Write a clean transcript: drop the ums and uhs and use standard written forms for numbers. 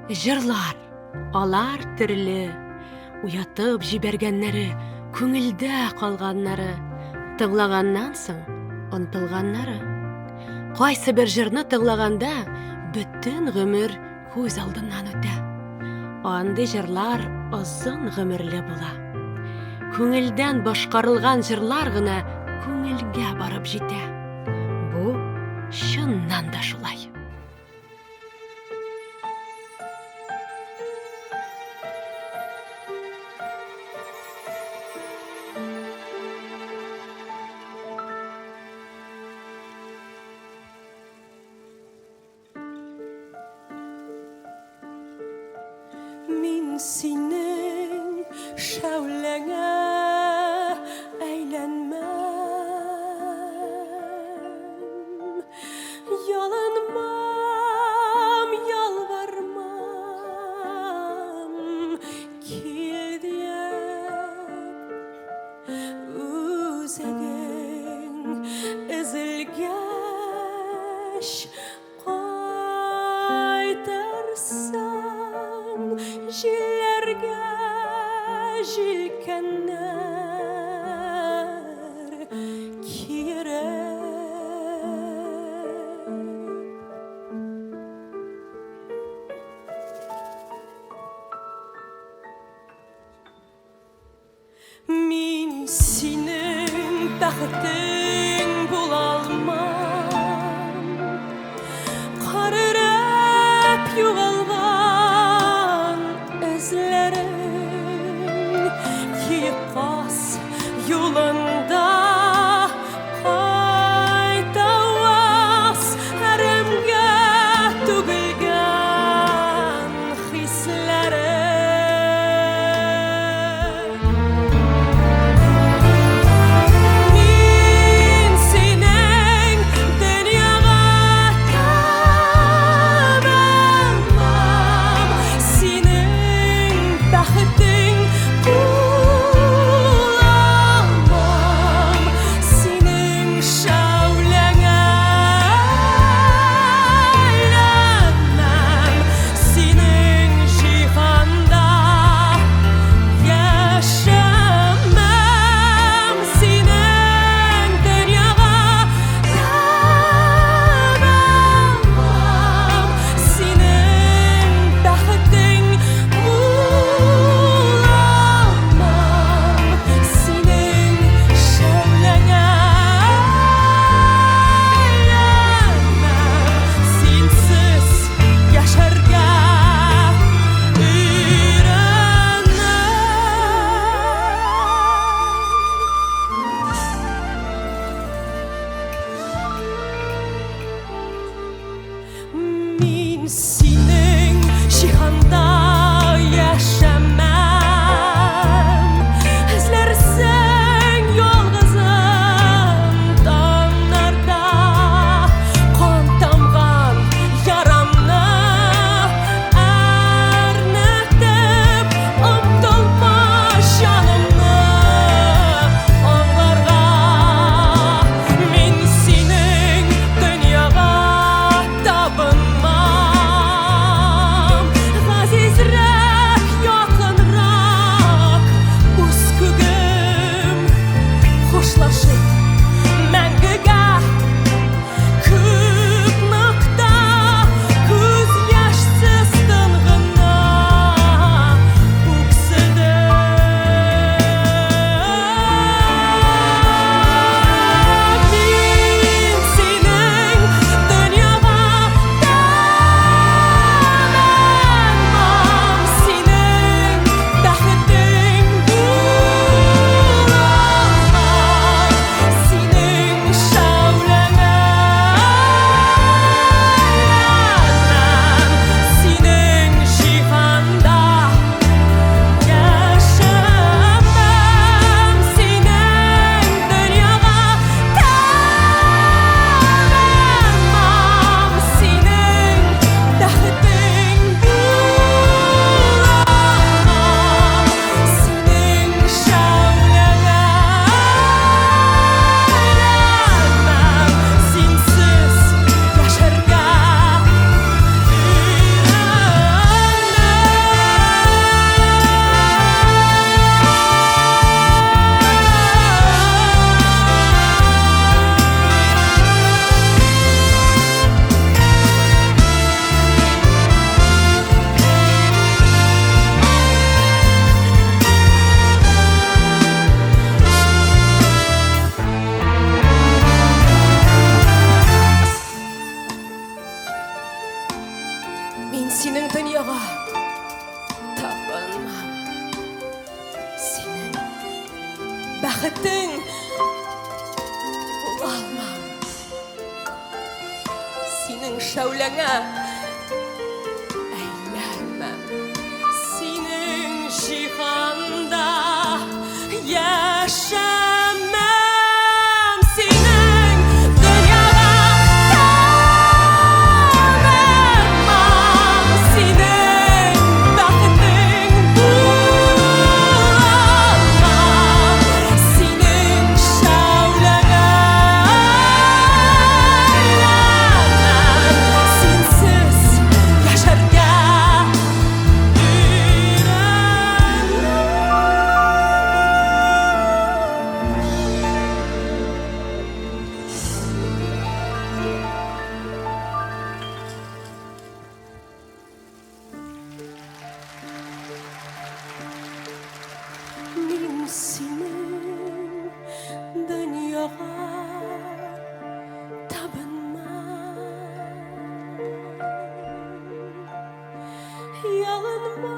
Жырлар, алар түрлі, уятып жибергеннәре, күңелдә калганнары, тыңлаганнан соң онтылганнары. Кайсы бер жырны тыңлаганда, бөтен гомер күз алдыннан үтә. Андый жырлар озын гомерле була. Күңелдән башкарылган жырлар гына күңелгә барып җитә. Бу чыннан да шулай. Min senin şevlene eğlenmem, yalanmam, yalvarmam, kil diye üzegin ezilgeş qaytarsam jillerge jilkenler kirek. Min senin bəxtin bulalmam, qarırıp yuvalğan özlərin ki qas yolunda qaytavas hərəmgə tügülgən hislərin. Min Мин синең дөньяга табынмам. Синең бәхетең була алмам. Синең шәүләңә әйләнмәм. Синең җиһанда яшәмәм. Синең дөньяга табынмам. Синең бәхетең була алмам. Синең шәүләңә әйләнмәм. Синсез яшәргә Мин синең дөньяга табынмам. Ялынма